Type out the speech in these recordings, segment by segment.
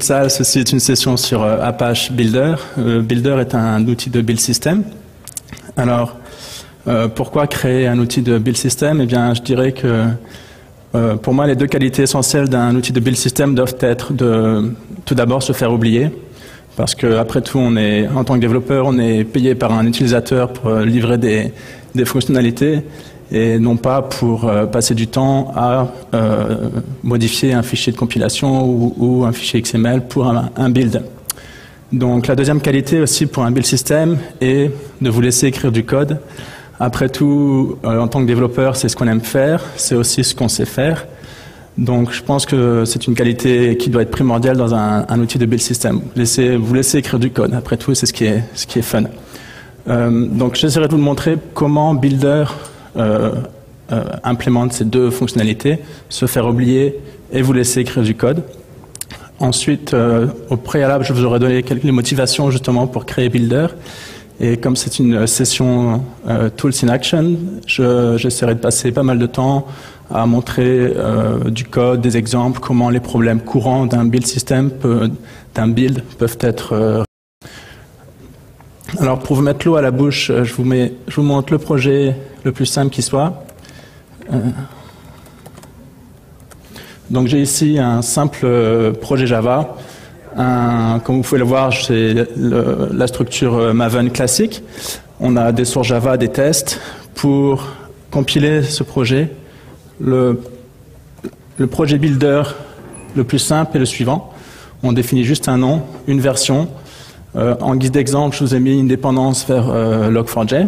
Ça, ceci est une session sur Apache Builder. Builder est un outil de build system. Alors, pourquoi créer un outil de build system? Eh bien, je dirais que pour moi, les deux qualités essentielles d'un outil de build system doivent être de tout d'abord se faire oublier. Parce qu'après tout, en tant que développeur, on est payé par un utilisateur pour livrer des fonctionnalités et non pas pour passer du temps à modifier un fichier de compilation ou un fichier XML pour un build. Donc la deuxième qualité aussi pour un build system est de vous laisser écrire du code. Après tout, en tant que développeur, c'est ce qu'on aime faire, c'est aussi ce qu'on sait faire. Donc je pense que c'est une qualité qui doit être primordiale dans un outil de build system. Vous laissez écrire du code. Après tout, c'est ce qui est fun. Donc j'essaierai de vous montrer comment Builder implémente ces deux fonctionnalités, se faire oublier et vous laisser écrire du code. Ensuite, au préalable, je vous aurais donné quelques motivations justement pour créer Builder. Et comme c'est une session Tools in Action, j'essaierai de passer pas mal de temps à montrer du code, des exemples, comment les problèmes courants d'un build system, d'un build, peuvent être. Alors pour vous mettre l'eau à la bouche, je vous montre le projet le plus simple qui soit. Donc j'ai ici un simple projet Java. Comme vous pouvez le voir, c'est la structure Maven classique. On a des sources Java, des tests. Pour compiler ce projet, le projet Builder le plus simple est le suivant. On définit juste un nom, une version. En guise d'exemple, je vous ai mis une dépendance vers Log4j.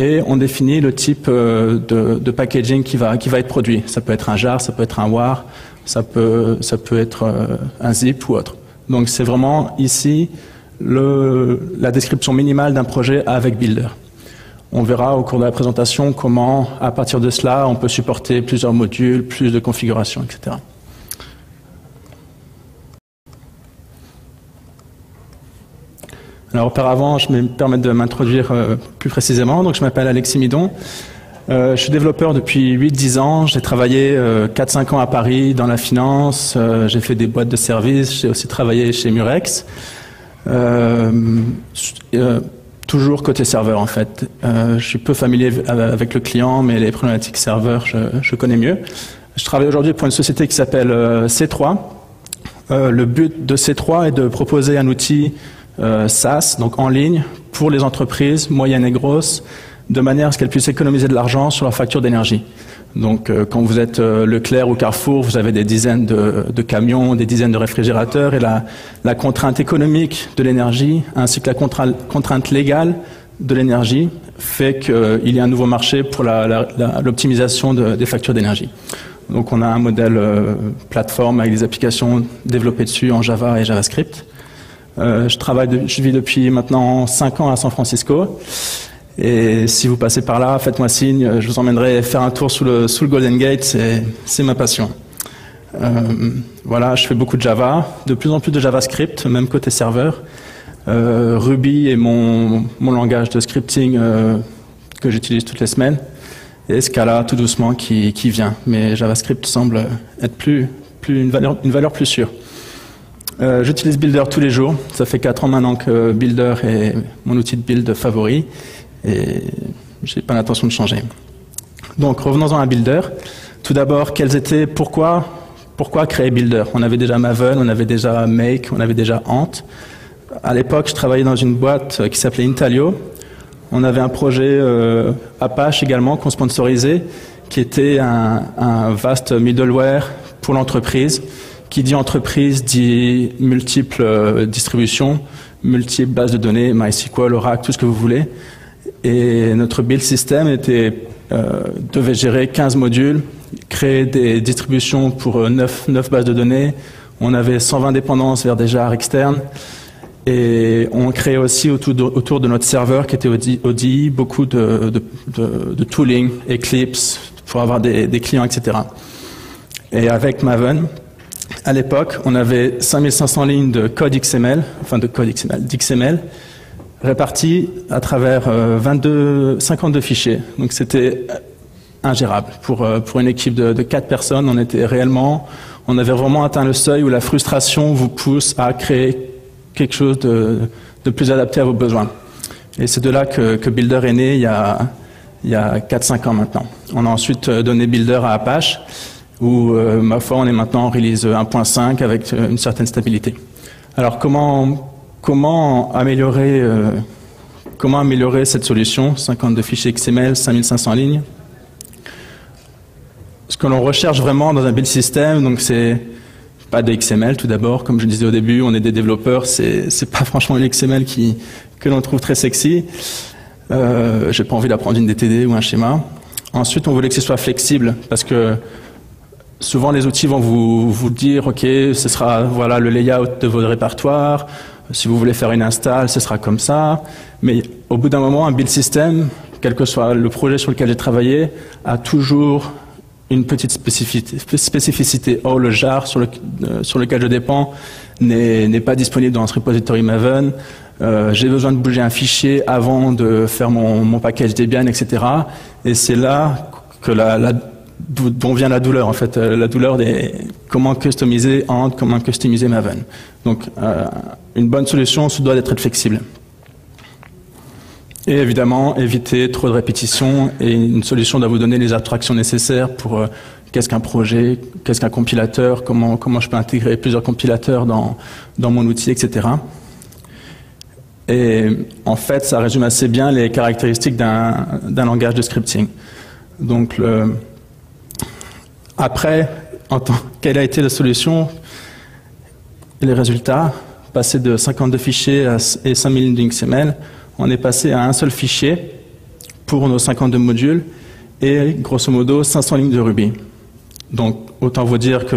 Et on définit le type de packaging qui va être produit. Ça peut être un jar, ça peut être un war, ça peut être un zip ou autre. Donc c'est vraiment ici la description minimale d'un projet avec Builder. On verra au cours de la présentation comment, à partir de cela, on peut supporter plusieurs modules, plus de configurations, etc. Alors auparavant, je vais me permettre de m'introduire plus précisément. Donc je m'appelle Alexis Midon. Je suis développeur depuis 8-10 ans. J'ai travaillé 4-5 ans à Paris dans la finance. J'ai fait des boîtes de services. J'ai aussi travaillé chez Murex. Toujours côté serveur en fait. Je suis peu familier avec le client, mais les problématiques serveurs, je connais mieux. Je travaille aujourd'hui pour une société qui s'appelle C3. Le but de C3 est de proposer un outil SaaS, donc en ligne, pour les entreprises moyennes et grosses, de manière à ce qu'elles puissent économiser de l'argent sur leur facture d'énergie. Donc quand vous êtes Leclerc ou Carrefour, vous avez des dizaines de camions, des dizaines de réfrigérateurs, et la contrainte économique de l'énergie, ainsi que la contrainte légale de l'énergie, fait qu'il y a un nouveau marché pour l'optimisation des factures d'énergie. Donc on a un modèle plateforme avec des applications développées dessus en Java et JavaScript. Je vis depuis maintenant 5 ans à San Francisco. Et si vous passez par là, faites-moi signe, je vous emmènerai faire un tour sous le Golden Gate, c'est ma passion. Voilà, je fais beaucoup de Java, de plus en plus de JavaScript, même côté serveur. Ruby est mon langage de scripting que j'utilise toutes les semaines. Et Scala, tout doucement, qui vient. Mais JavaScript semble être une valeur plus sûre. J'utilise Builder tous les jours. Ça fait 4 ans maintenant que Builder est mon outil de build favori. Et j'ai pas l'intention de changer. Donc revenons-en à Builder. Tout d'abord, pourquoi créer Builder? On avait déjà Maven, on avait déjà Make, on avait déjà Ant. À l'époque, je travaillais dans une boîte qui s'appelait Intalio. On avait un projet Apache également qu'on sponsorisait, qui était un vaste middleware pour l'entreprise. Qui dit entreprise dit multiples distributions, multiples bases de données, MySQL, Oracle, tout ce que vous voulez. Et notre build system devait gérer 15 modules, créer des distributions pour 9 bases de données. On avait 120 dépendances vers des jars externes. Et on créait aussi autour de notre serveur qui était ODI beaucoup de tooling, Eclipse, pour avoir des clients, etc. Et avec Maven, à l'époque, on avait 5500 lignes de code XML, d'XML, réparties à travers 52 fichiers. Donc c'était ingérable. Pour une équipe de 4 personnes, on avait vraiment atteint le seuil où la frustration vous pousse à créer quelque chose de plus adapté à vos besoins. Et c'est de là que Builder est né il y a 4-5 ans maintenant. On a ensuite donné Builder à Apache, où, ma foi, on est maintenant en release 1.5 avec une certaine stabilité. Alors, comment améliorer cette solution, 52 fichiers XML, 5500 lignes? Ce que l'on recherche vraiment dans un build system, donc c'est pas de XML tout d'abord, comme je disais au début, on est des développeurs, c'est pas franchement une XML que l'on trouve très sexy. J'ai pas envie d'apprendre une DTD ou un schéma. Ensuite, on voulait que ce soit flexible, parce que souvent les outils vont vous dire, ok, ce sera voilà le layout de votre répertoire. Si vous voulez faire une install, ce sera comme ça. Mais au bout d'un moment, un build system, quel que soit le projet sur lequel j'ai travaillé, a toujours une petite spécificité. Or, le jar sur lequel je dépends n'est pas disponible dans ce repository Maven. J'ai besoin de bouger un fichier avant de faire mon package Debian, etc. Et c'est là que dont vient la douleur, en fait. La douleur des comment customiser Ant, comment customiser Maven. Donc, une bonne solution se doit d'être flexible. Et évidemment, éviter trop de répétitions, et une solution doit vous donner les abstractions nécessaires pour qu'est-ce qu'un projet, qu'est-ce qu'un compilateur, comment je peux intégrer plusieurs compilateurs dans mon outil, etc. Et en fait, ça résume assez bien les caractéristiques d'un langage de scripting. Donc, après, quelle a été la solution? Les résultats, passer de 52 fichiers et 5000 lignes d'XML, on est passé à un seul fichier pour nos 52 modules et grosso modo 500 lignes de Ruby. Donc autant vous dire que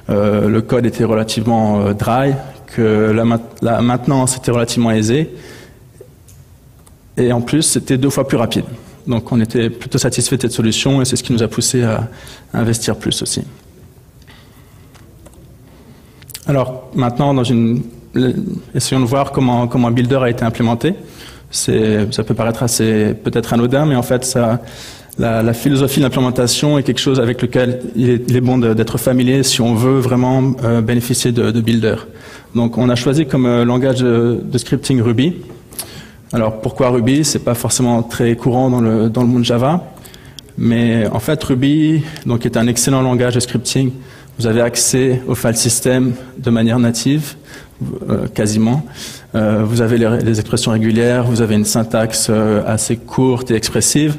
le code était relativement dry, que la maintenance était relativement aisée et en plus c'était 2 fois plus rapide. Donc on était plutôt satisfait de cette solution et c'est ce qui nous a poussé à investir plus aussi. Alors maintenant, essayons de voir comment Builder a été implémenté. Ça peut paraître peut-être anodin, mais en fait, la philosophie de l'implémentation est quelque chose avec lequel il est bon d'être familier si on veut vraiment bénéficier de Builder. Donc, on a choisi comme langage de scripting Ruby. Alors, pourquoi Ruby? C'est pas forcément très courant dans le monde Java, mais en fait, Ruby est un excellent langage de scripting. Vous avez accès au file system de manière native, quasiment. Vous avez les expressions régulières, vous avez une syntaxe assez courte et expressive.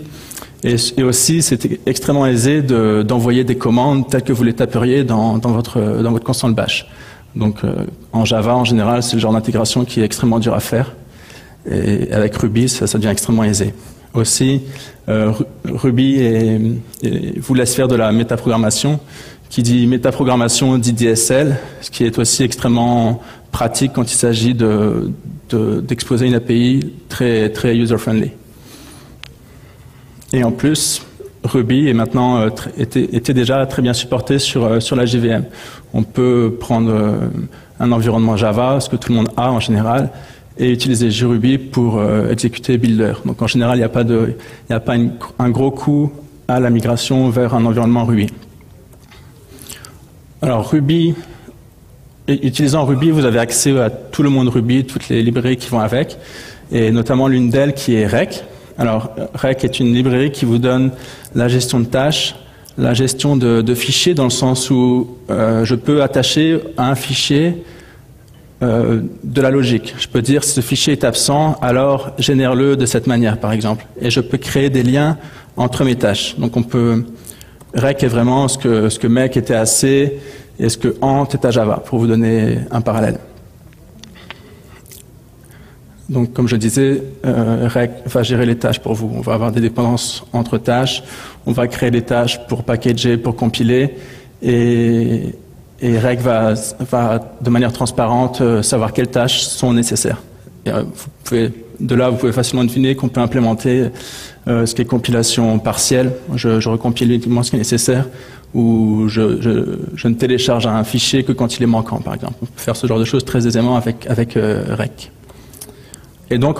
Et aussi, c'est extrêmement aisé d'envoyer des commandes telles que vous les taperiez dans votre console bash. Donc, en Java, en général, c'est le genre d'intégration qui est extrêmement dur à faire. Et avec Ruby, ça devient extrêmement aisé. Aussi, Ruby vous laisse faire de la métaprogrammation. Qui dit métaprogrammation dit DSL, ce qui est aussi extrêmement pratique quand il s'agit d'exposer une API très, très user-friendly. Et en plus, Ruby est maintenant, était déjà très bien supporté sur la JVM. On peut prendre un environnement Java, ce que tout le monde a en général, et utiliser JRuby pour exécuter Builder. Donc en général, il n'y a pas un gros coût à la migration vers un environnement Ruby. Alors Ruby, utilisant Ruby, vous avez accès à tout le monde Ruby, toutes les librairies qui vont avec, et notamment l'une d'elles qui est Rec. Alors Rec est une librairie qui vous donne la gestion de tâches, la gestion de fichiers, dans le sens où je peux attacher à un fichier de la logique. Je peux dire si ce fichier est absent, alors génère-le de cette manière, par exemple. Et je peux créer des liens entre mes tâches. Donc Rec est vraiment ce que Make était à C et ce que Ant est à Java, pour vous donner un parallèle. Donc, comme je disais, Rec va gérer les tâches pour vous. On va avoir des dépendances entre tâches, on va créer des tâches pour packager, pour compiler, et Rec va de manière transparente savoir quelles tâches sont nécessaires. Et, de là, vous pouvez facilement deviner qu'on peut implémenter ce qui est compilation partielle. Je recompile uniquement ce qui est nécessaire, ou je ne télécharge un fichier que quand il est manquant, par exemple. On peut faire ce genre de choses très aisément avec Rec. Et donc,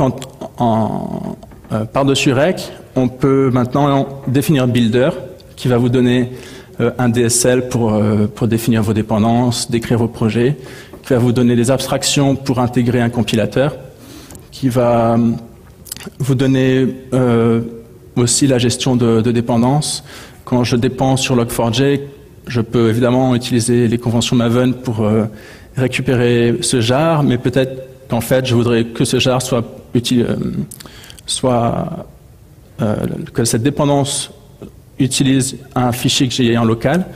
par-dessus Rec, on peut maintenant définir Builder, qui va vous donner un DSL pour définir vos dépendances, décrire vos projets, qui va vous donner des abstractions pour intégrer un compilateur, qui va vous donner aussi la gestion de dépendances. Quand je dépends sur Log4j, je peux évidemment utiliser les conventions Maven pour récupérer ce jar, mais peut-être qu'en fait, je voudrais que ce jar soit que cette dépendance utilise un fichier que j'ai en local.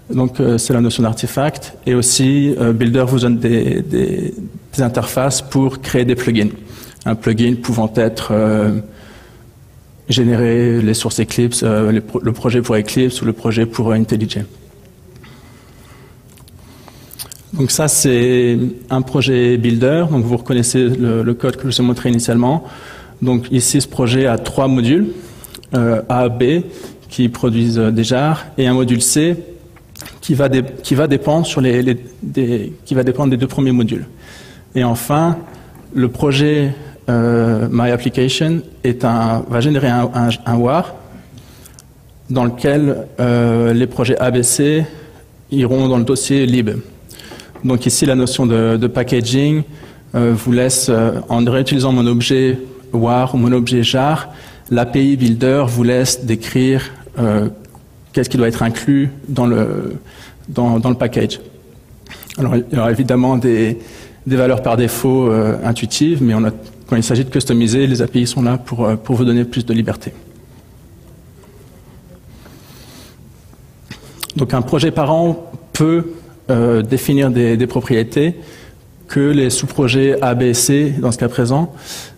Donc, c'est la notion d'artefact. Et aussi, Builder vous donne des interfaces pour créer des plugins. Un plugin pouvant être générer les sources Eclipse, le projet pour Eclipse ou le projet pour IntelliJ. Donc ça, c'est un projet Builder. Donc vous reconnaissez le code que je vous ai montré initialement. Donc ici, ce projet a 3 modules, A, B, qui produisent des jars, et un module C qui va dépendre qui va dépendre des 2 premiers modules. Et enfin, le projet My Application va générer un WAR dans lequel les projets ABC iront dans le dossier lib. Donc ici, la notion de packaging vous laisse, en réutilisant mon objet WAR ou mon objet jar, l'API Builder vous laisse décrire qu'est-ce qui doit être inclus dans le package. Alors, il y aura évidemment des valeurs par défaut intuitives, mais quand il s'agit de customiser, les API sont là pour vous donner plus de liberté. Donc un projet parent peut définir des propriétés que les sous-projets A, B et C, dans ce cas présent,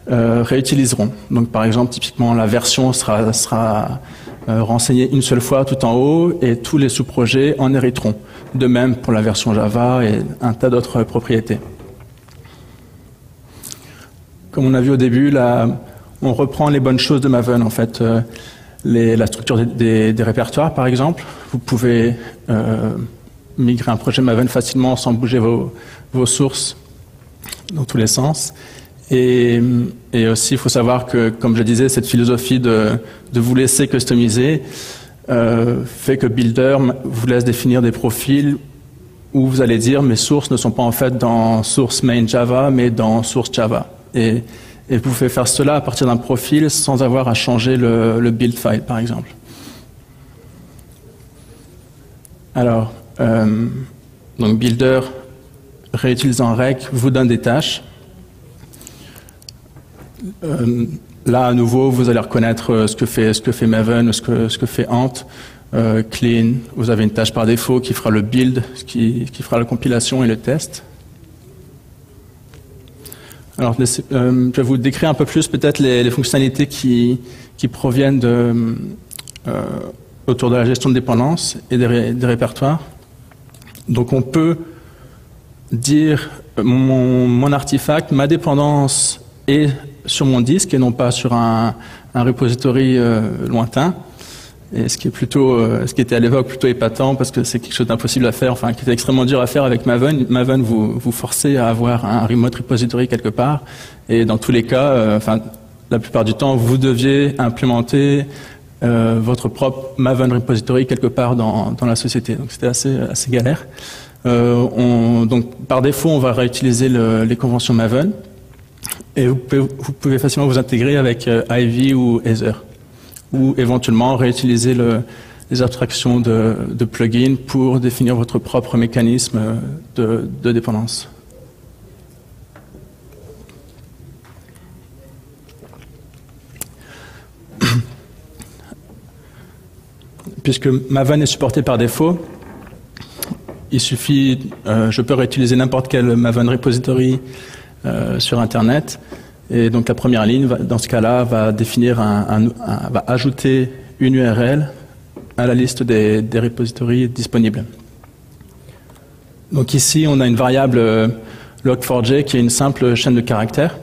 réutiliseront. Donc par exemple, typiquement, la version sera renseignée une seule fois tout en haut et tous les sous-projets en hériteront. De même pour la version Java et un tas d'autres propriétés. Comme on a vu au début, là, on reprend les bonnes choses de Maven, en fait. La structure des répertoires, par exemple. Vous pouvez migrer un projet Maven facilement sans bouger vos sources dans tous les sens. Et aussi, il faut savoir que, comme je disais, cette philosophie de vous laisser customiser fait que Builder vous laisse définir des profils où vous allez dire mes sources ne sont pas en fait dans source main Java, mais dans source Java. Et vous pouvez faire cela à partir d'un profil sans avoir à changer le build file, par exemple. Alors, donc Builder, réutilisant rec, vous donne des tâches. Là, à nouveau, vous allez reconnaître ce que fait Maven, ce que fait Ant. Clean, vous avez une tâche par défaut qui fera le build, qui fera la compilation et le test. Alors, je vais vous décrire un peu plus peut-être les fonctionnalités qui proviennent autour de la gestion de dépendance et des répertoires. Donc, on peut dire mon artefact, ma dépendance est sur mon disque et non pas sur un repository lointain. Et ce qui était à l'époque plutôt épatant parce que c'est quelque chose d'impossible à faire, enfin qui était extrêmement dur à faire avec Maven. Maven vous forçait à avoir un remote repository quelque part, et dans tous les cas, la plupart du temps, vous deviez implémenter votre propre Maven repository quelque part dans la société. Donc c'était assez galère. Donc par défaut, on va réutiliser les conventions Maven, et vous pouvez facilement vous intégrer avec Ivy ou Ether, ou éventuellement réutiliser les abstractions de plugins pour définir votre propre mécanisme de dépendance. Puisque Maven est supporté par défaut, il suffit, je peux réutiliser n'importe quel Maven repository sur Internet. Et donc la première ligne, dans ce cas-là, va définir va ajouter une URL à la liste des repositories disponibles. Donc ici, on a une variable log4j qui est une simple chaîne de caractères,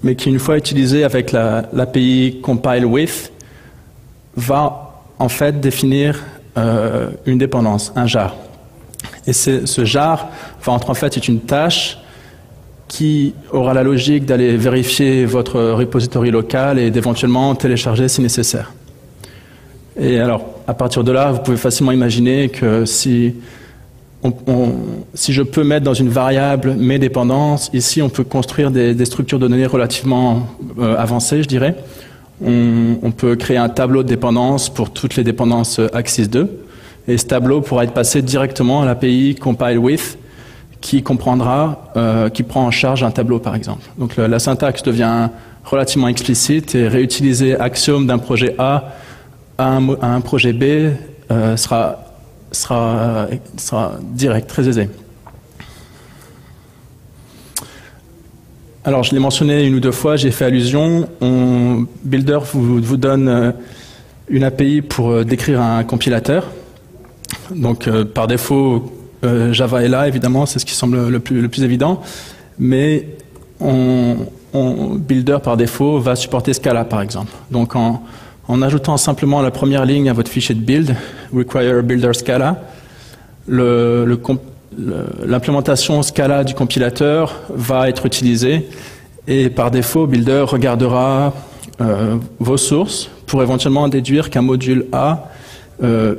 mais qui, une fois utilisée avec l'API compile with, va en fait définir une dépendance, un jar. Et ce jar va en fait être une tâche qui aura la logique d'aller vérifier votre repository local et d'éventuellement télécharger si nécessaire. Et alors, à partir de là, vous pouvez facilement imaginer que si je peux mettre dans une variable mes dépendances, ici on peut construire des structures de données relativement avancées, je dirais. On peut créer un tableau de dépendances pour toutes les dépendances Axis 2. Et ce tableau pourra être passé directement à l'API CompileWith, qui comprendra, qui prend en charge un tableau par exemple. Donc la syntaxe devient relativement explicite et réutiliser Axiom d'un projet A à un projet B sera direct, très aisé. Alors, je l'ai mentionné une ou deux fois, j'ai fait allusion. Builder vous donne une API pour décrire un compilateur. Donc, par défaut, Java est là, évidemment, c'est ce qui semble le plus évident. Mais Builder, par défaut, va supporter Scala, par exemple. Donc, en ajoutant simplement la première ligne à votre fichier de build, require builder Scala, l'implémentation Scala du compilateur va être utilisée et par défaut, Builder regardera vos sources pour éventuellement déduire qu'un module A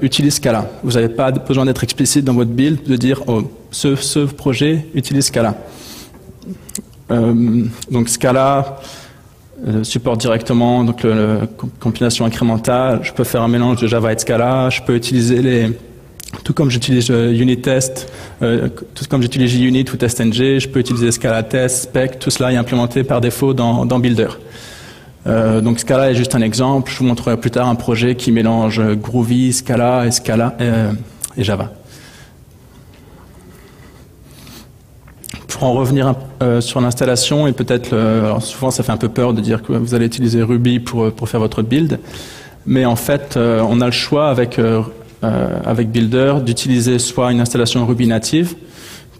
utilise Scala. Vous n'avez pas besoin d'être explicite dans votre build, de dire oh, ce projet utilise Scala. Donc Scala supporte directement donc la compilation incrémentale. Je peux faire un mélange de Java et de Scala. Je peux utiliser tout comme j'utilise UnitTest, tout comme j'utilise JUnit ou TestNG, je peux utiliser Scala Test, Spec. Tout cela est implémenté par défaut dans Builder. Donc Scala est juste un exemple. Je vous montrerai plus tard un projet qui mélange Groovy, Scala et Java. Pour en revenir sur l'installation, et peut-être, alors souvent ça fait un peu peur de dire que vous allez utiliser Ruby pour faire votre build, mais en fait on a le choix avec Builder d'utiliser soit une installation Ruby native,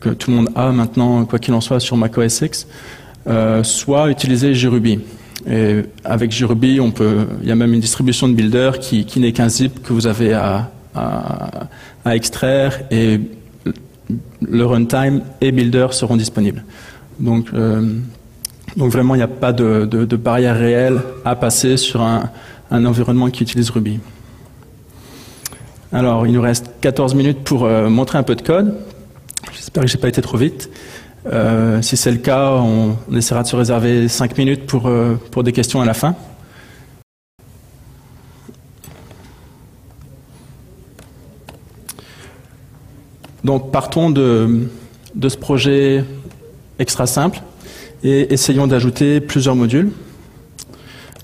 que tout le monde a maintenant, quoi qu'il en soit, sur Mac OS X, soit utiliser JRuby. Et avec JRuby, il y a même une distribution de Builder qui n'est qu'un zip que vous avez à extraire, et le runtime et Builder seront disponibles. Donc vraiment, il n'y a pas de barrière réelle à passer sur un environnement qui utilise Ruby. Alors, il nous reste 14 minutes pour montrer un peu de code. J'espère que je n'ai pas été trop vite. Si c'est le cas, on essaiera de se réserver 5 minutes pour des questions à la fin. Donc, partons de ce projet extra simple et essayons d'ajouter plusieurs modules.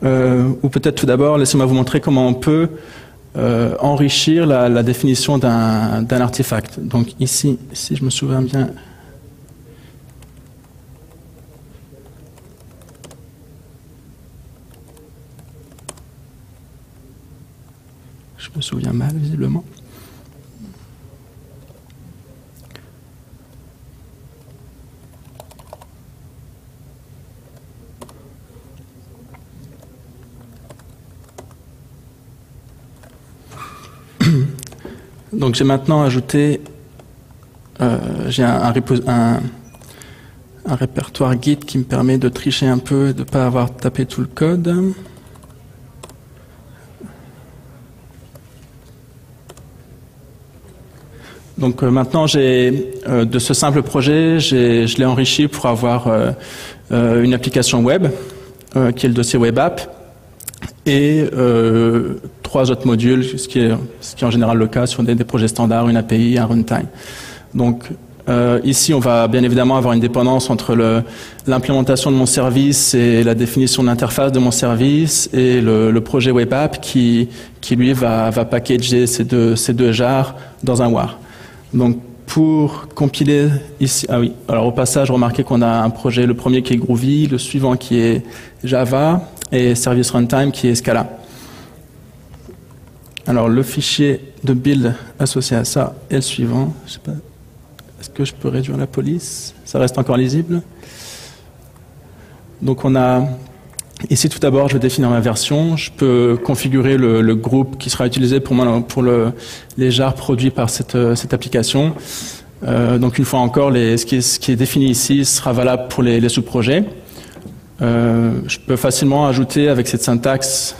Ou peut-être tout d'abord, laissez-moi vous montrer comment on peut enrichir la définition d'un artefact. Donc ici, si je me souviens bien, je me souviens mal visiblement. Donc j'ai maintenant ajouté, j'ai un répertoire Git qui me permet de tricher un peu et de ne pas avoir tapé tout le code. Donc maintenant, de ce simple projet, je l'ai enrichi pour avoir une application web, qui est le dossier web app, et 3 autres modules, ce qui est en général le cas sur des projets standards, une API, un runtime. Donc ici, on va bien évidemment avoir une dépendance entre l'implémentation de mon service et la définition de l'interface de mon service, et le projet web app qui lui va packager ces deux jars dans un war. Donc pour compiler ici, ah oui, alors au passage, remarquez qu'on a un projet, le premier qui est Groovy, le suivant qui est Java, et service runtime qui est Scala. Alors le fichier de build associé à ça est le suivant. Je sais pas, est-ce que je peux réduire la police? Ça reste encore lisible. Donc on a ici, tout d'abord, je vais définir ma version. Je peux configurer le groupe qui sera utilisé pour les jars produits par cette application. Donc une fois encore, ce qui est défini ici sera valable pour les sous-projets. Je peux facilement ajouter avec cette syntaxe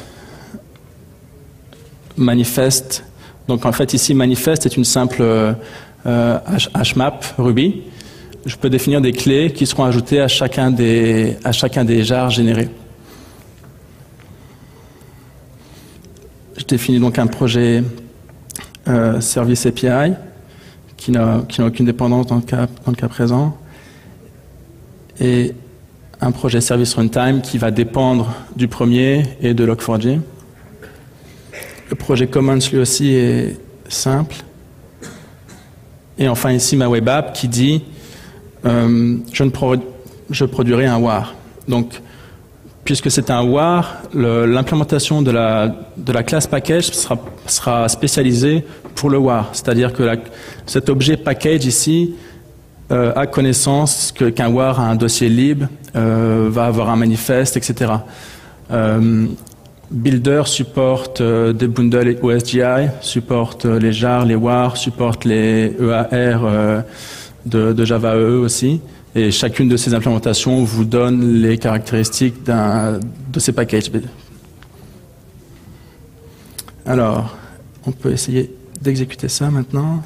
manifeste. Donc en fait ici manifeste est une simple HMAP Ruby. Je peux définir des clés qui seront ajoutées à chacun des jars générés. Je définis donc un projet service API qui n'a aucune dépendance dans le cas présent, et un projet service runtime qui va dépendre du premier et de Log4j. Le projet Commons lui aussi est simple. Et enfin ici ma web app qui dit je produirai un war. Donc puisque c'est un war, l'implémentation de la classe package sera spécialisée pour le war. C'est-à-dire que cet objet package ici a connaissance qu'un war a un dossier lib, va avoir un manifeste, etc. Builder supporte des bundles OSGI, supporte les jars, les wars, supporte les EAR de Java EE aussi. Et chacune de ces implémentations vous donne les caractéristiques de ces packages. Alors, on peut essayer d'exécuter ça maintenant.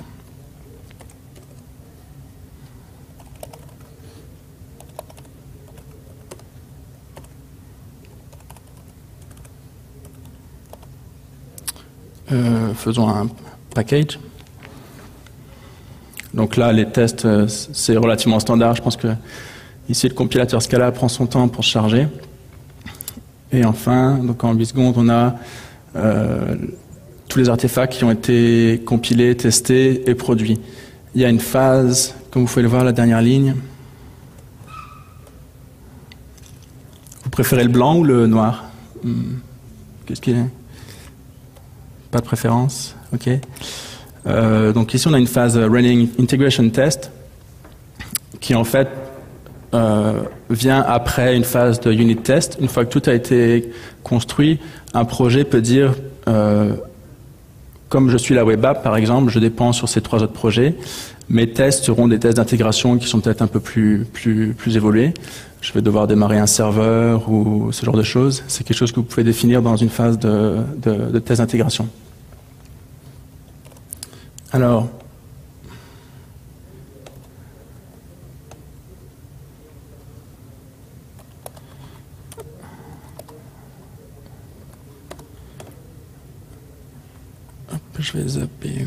Faisons un package. Donc là, les tests, c'est relativement standard. Je pense que ici, le compilateur Scala prend son temps pour se charger. Et enfin, donc en 8 secondes, on a tous les artefacts qui ont été compilés, testés et produits. Il y a une phase, comme vous pouvez le voir, la dernière ligne. Vous préférez le blanc ou le noir? Qu'est-ce qu'il est? Pas de préférence? Ok. Donc ici, on a une phase Running Integration Test qui en fait vient après une phase de Unit Test. Une fois que tout a été construit, un projet peut dire comme je suis la web app par exemple, je dépends sur ces 3 autres projets. Mes tests seront des tests d'intégration qui sont peut-être un peu plus évolués. Je vais devoir démarrer un serveur ou ce genre de choses. C'est quelque chose que vous pouvez définir dans une phase de test d'intégration. Alors, hop, je vais zapper.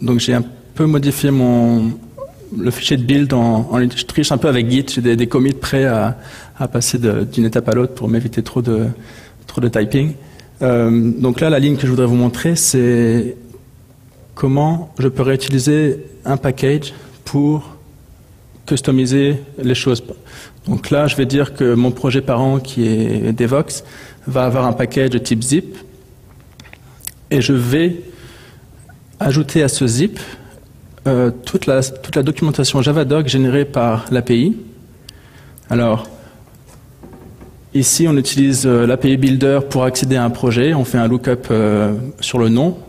Donc j'ai un peu modifié le fichier de build, je triche un peu avec Git, j'ai des commits prêts à passer d'une étape à l'autre pour m'éviter trop de typing. Donc là, la ligne que je voudrais vous montrer, c'est comment je peux réutiliser un package pour customiser les choses. Donc là, je vais dire que mon projet parent, qui est Devox, va avoir un package de type zip, et je vais ajouter à ce zip toute la documentation Javadoc générée par l'API. Alors, ici, on utilise l'API Builder pour accéder à un projet. On fait un lookup sur le nom.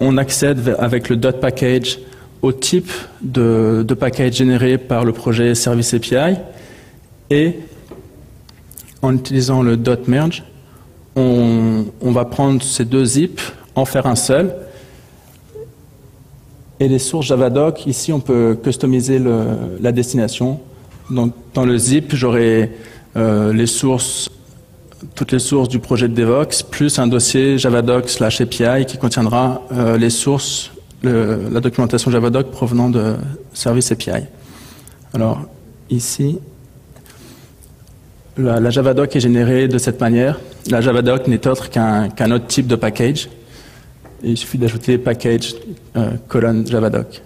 On accède avec le .package au type de package généré par le projet Service API. Et en utilisant le .merge, on va prendre ces 2 zips, en faire un seul. Et les sources Javadoc, ici on peut customiser la destination. Donc dans le zip, j'aurai toutes les sources du projet de Devox, plus un dossier Javadoc/API qui contiendra les sources, la documentation Javadoc provenant de Service API. Alors ici, la Javadoc est générée de cette manière. La Javadoc n'est autre qu'un autre type de package. Et il suffit d'ajouter package :Javadoc.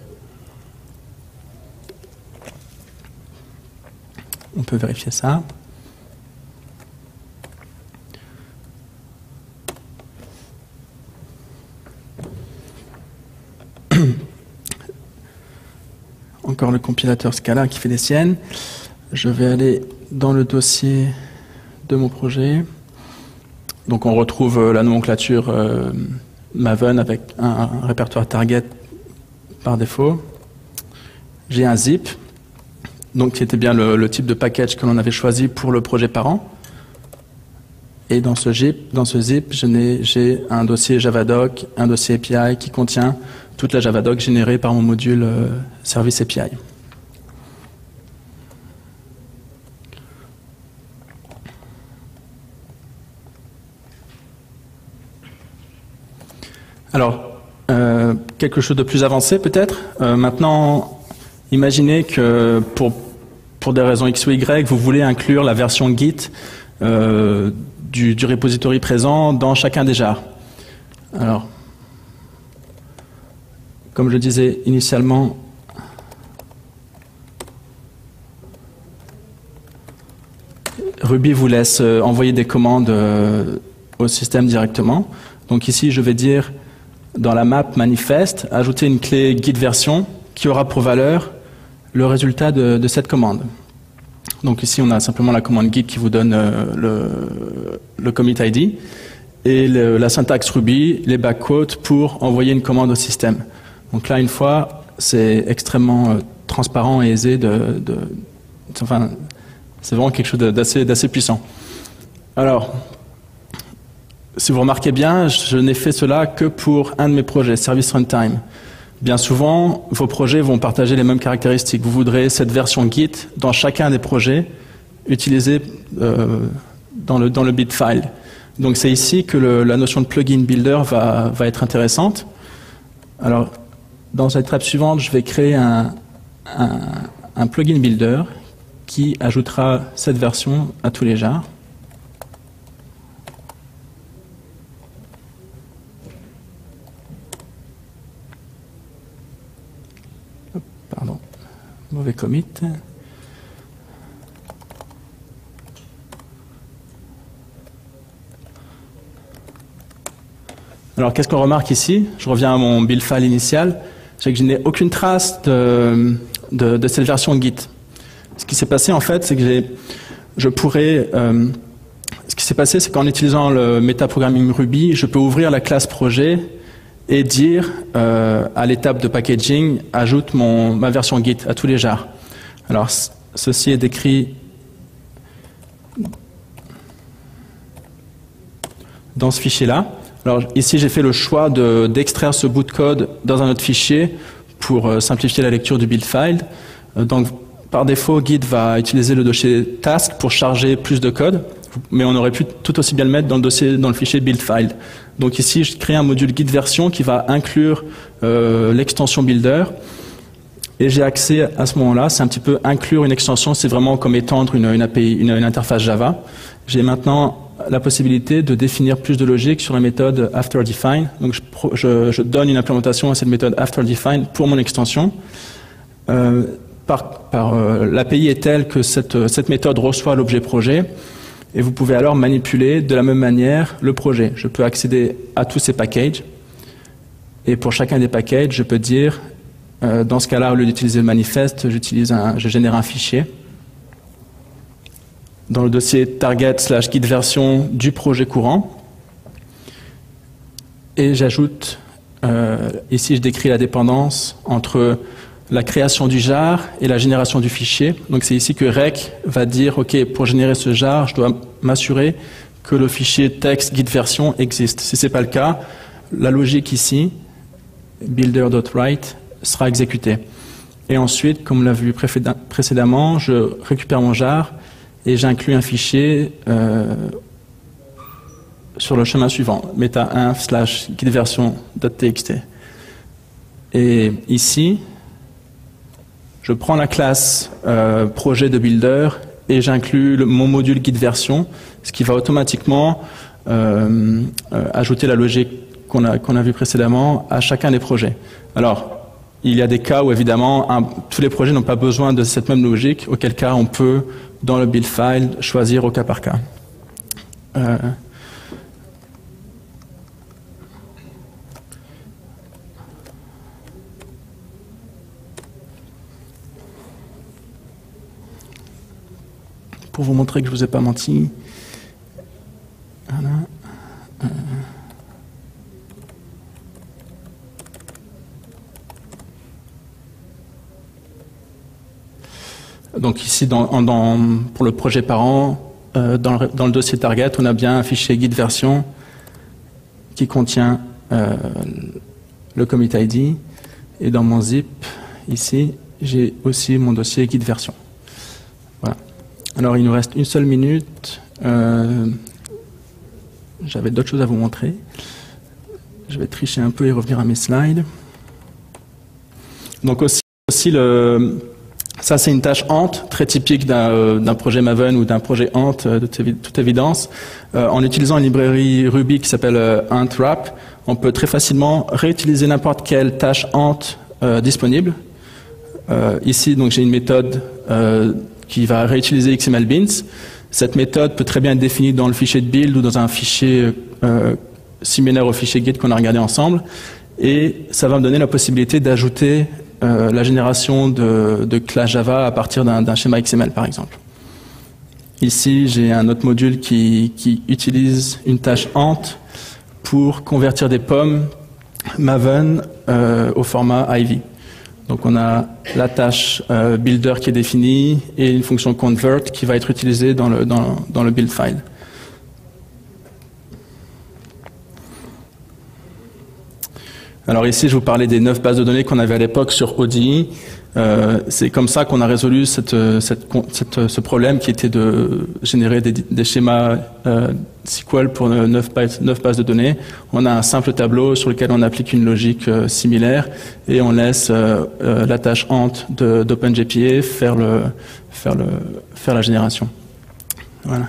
On peut vérifier ça. Encore le compilateur Scala qui fait des siennes. Je vais aller dans le dossier de mon projet. Donc on retrouve la nomenclature Maven avec un répertoire target par défaut. J'ai un zip, donc qui était bien le type de package que l'on avait choisi pour le projet parent. Et dans ce zip, j'ai un dossier Javadoc, un dossier API qui contient toute la Javadoc générée par mon module Service API. Alors, quelque chose de plus avancé peut-être. Maintenant, imaginez que pour des raisons X ou Y, vous voulez inclure la version Git du repository présent dans chacun des jars. Alors, comme je disais initialement, Ruby vous laisse envoyer des commandes au système directement. Donc ici, je vais dire dans la map manifeste, ajouter une clé git version qui aura pour valeur le résultat de cette commande. Donc ici, on a simplement la commande git qui vous donne le commit ID et la syntaxe Ruby, les backquotes pour envoyer une commande au système. Donc là, une fois, c'est extrêmement transparent et aisé enfin, c'est vraiment quelque chose d'assez puissant. Alors, si vous remarquez bien, je n'ai fait cela que pour un de mes projets, Service Runtime. Bien souvent, vos projets vont partager les mêmes caractéristiques. Vous voudrez cette version Git dans chacun des projets utilisée dans le bit file. Donc c'est ici que la notion de plugin builder va être intéressante. Alors, dans cette étape suivante, je vais créer un plugin builder qui ajoutera cette version à tous les jars. Pardon, mauvais commit. Alors, qu'est-ce qu'on remarque ici? Je reviens à mon build file initial. C'est que je n'ai aucune trace de cette version Git. Ce qui s'est passé, en fait, c'est que ce qui s'est passé, c'est qu'en utilisant le metaprogramming Ruby, je peux ouvrir la classe projet et dire à l'étape de packaging, ajoute ma version Git à tous les jars. Alors, ceci est décrit dans ce fichier-là. Alors, ici, j'ai fait le choix d'extraire ce bout de code dans un autre fichier pour simplifier la lecture du build file. Donc, par défaut, Git va utiliser le dossier task pour charger plus de code, mais on aurait pu tout aussi bien le mettre dans le fichier build file. Donc ici, je crée un module Git version qui va inclure l'extension builder. Et j'ai accès à ce moment-là, c'est un petit peu inclure une extension, c'est vraiment comme étendre une API, une interface Java. J'ai maintenant la possibilité de définir plus de logique sur la méthode afterDefine. Donc je donne une implémentation à cette méthode afterDefine pour mon extension. L'API est telle que cette méthode reçoit l'objet projet. Et vous pouvez alors manipuler de la même manière le projet. Je peux accéder à tous ces packages. Et pour chacun des packages, je peux dire, dans ce cas-là, au lieu d'utiliser le manifeste, je génère un fichier. Dans le dossier target/git version du projet courant. Et j'ajoute, ici je décris la dépendance entre la création du jar et la génération du fichier. Donc c'est ici que rec va dire, OK, pour générer ce jar, je dois m'assurer que le fichier texte git version existe. Si ce n'est pas le cas, la logique ici, builder.write, sera exécutée. Et ensuite, comme on l'a vu précédemment, je récupère mon jar et j'inclus un fichier sur le chemin suivant, meta1/gitversion.txt. Et ici, je prends la classe projet de builder et j'inclus mon module git version, ce qui va automatiquement ajouter la logique qu'on a vue précédemment à chacun des projets. Alors, il y a des cas où évidemment tous les projets n'ont pas besoin de cette même logique, auquel cas on peut, dans le build file, choisir au cas par cas. Pour vous montrer que je ne vous ai pas menti. Voilà. Donc ici, pour le projet parent, dans le dossier target, on a bien un fichier guide version qui contient le commit ID. Et dans mon zip, ici, j'ai aussi mon dossier guide version. Voilà. Alors, il nous reste une seule minute. J'avais d'autres choses à vous montrer. Je vais tricher un peu et revenir à mes slides. Donc aussi ça c'est une tâche Ant, très typique d'un projet Maven ou d'un projet Ant de toute évidence. En utilisant une librairie Ruby qui s'appelle AntWrap, on peut très facilement réutiliser n'importe quelle tâche Ant disponible. Ici, donc j'ai une méthode qui va réutiliser XML beans. Cette méthode peut très bien être définie dans le fichier de build ou dans un fichier similaire au fichier guide qu'on a regardé ensemble. Et ça va me donner la possibilité d'ajouter la génération de classes Java à partir d'un schéma XML, par exemple. Ici, j'ai un autre module qui utilise une tâche Ant pour convertir des pommes Maven au format Ivy. Donc on a la tâche builder qui est définie et une fonction convert qui va être utilisée dans le build file. Alors ici, je vous parlais des 9 bases de données qu'on avait à l'époque sur ODI. C'est comme ça qu'on a résolu ce problème qui était de générer des schémas SQL pour 9 bases de données. On a un simple tableau sur lequel on applique une logique similaire et on laisse la tâche Ant d'OpenGPA faire la génération. Voilà.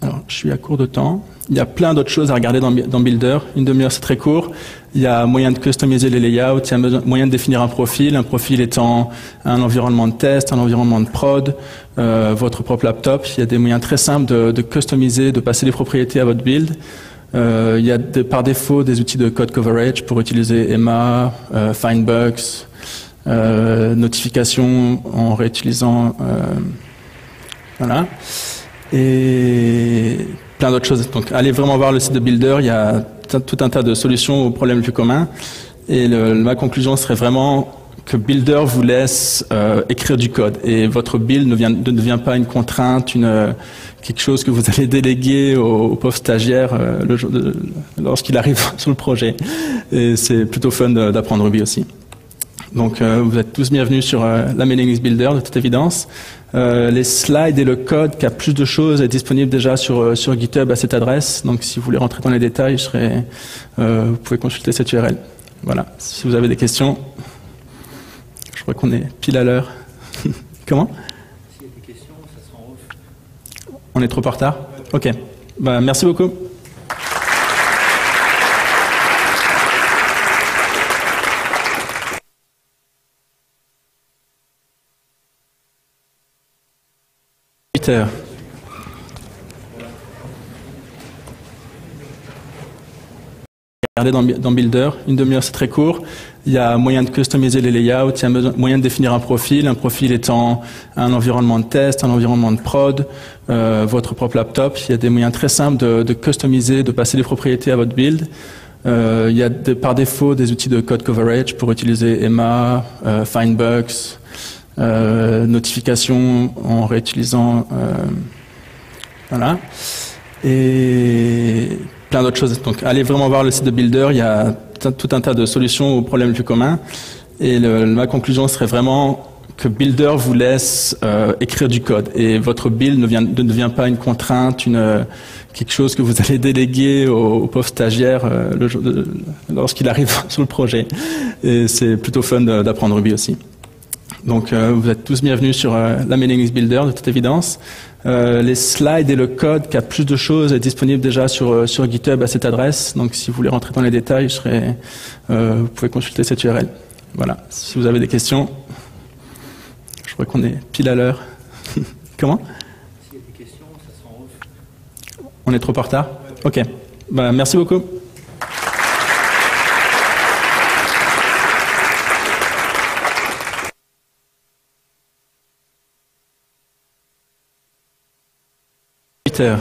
Alors, je suis à court de temps. Il y a plein d'autres choses à regarder dans Builder. Une demi-heure, c'est très court. Il y a moyen de customiser les layouts, il y a moyen de définir un profil étant un environnement de test, un environnement de prod, votre propre laptop. Il y a des moyens très simples de customiser, de passer les propriétés à votre build. Il y a par défaut des outils de code coverage pour utiliser Emma, Findbugs, notification en réutilisant... voilà. Et plein d'autres choses. Donc, allez vraiment voir le site de Builder. Il y a tout un tas de solutions aux problèmes les plus communs. Et ma conclusion serait vraiment que Builder vous laisse écrire du code. Et votre build ne devient pas une contrainte, quelque chose que vous allez déléguer au pauvre stagiaire lorsqu'il arrive sur le projet. Et c'est plutôt fun d'apprendre Ruby aussi. Donc, vous êtes tous bienvenus sur la mailing list Builder, de toute évidence. Les slides et le code qui a plus de choses est disponible déjà sur GitHub à cette adresse. Donc, si vous voulez rentrer dans les détails, vous pouvez consulter cette URL. Voilà. Si vous avez des questions, je crois qu'on est pile à l'heure. Comment? S'il y a des questions, ça sera en off. On est trop en retard? Ok. Bah, merci beaucoup. Regardez dans Builder, une demi-heure c'est très court. Il y a moyen de customiser les layouts, il y a moyen de définir un profil étant un environnement de test, un environnement de prod, votre propre laptop. Il y a des moyens très simples de customiser, de passer les propriétés à votre build. Il y a par défaut des outils de code coverage pour utiliser Emma, Findbugs, notification en réutilisant... voilà. Et plein d'autres choses. Donc, allez vraiment voir le site de Builder. Il y a tout un tas de solutions aux problèmes les plus communs. Et ma conclusion serait vraiment que Builder vous laisse écrire du code. Et votre build ne devient pas une contrainte, quelque chose que vous allez déléguer au pauvre stagiaire lorsqu'il arrive sur le projet. Et c'est plutôt fun d'apprendre Ruby aussi. Donc, vous êtes tous bienvenus sur la mailing list Builder, de toute évidence. Les slides et le code qui a plus de choses est disponible déjà sur GitHub à cette adresse. Donc, si vous voulez rentrer dans les détails, vous pouvez consulter cette URL. Voilà. Si vous avez des questions, je crois qu'on est pile à l'heure. Comment? S'il y a des questions, ça sera en off. On est trop en retard? Ok. Bah, merci beaucoup. Peter.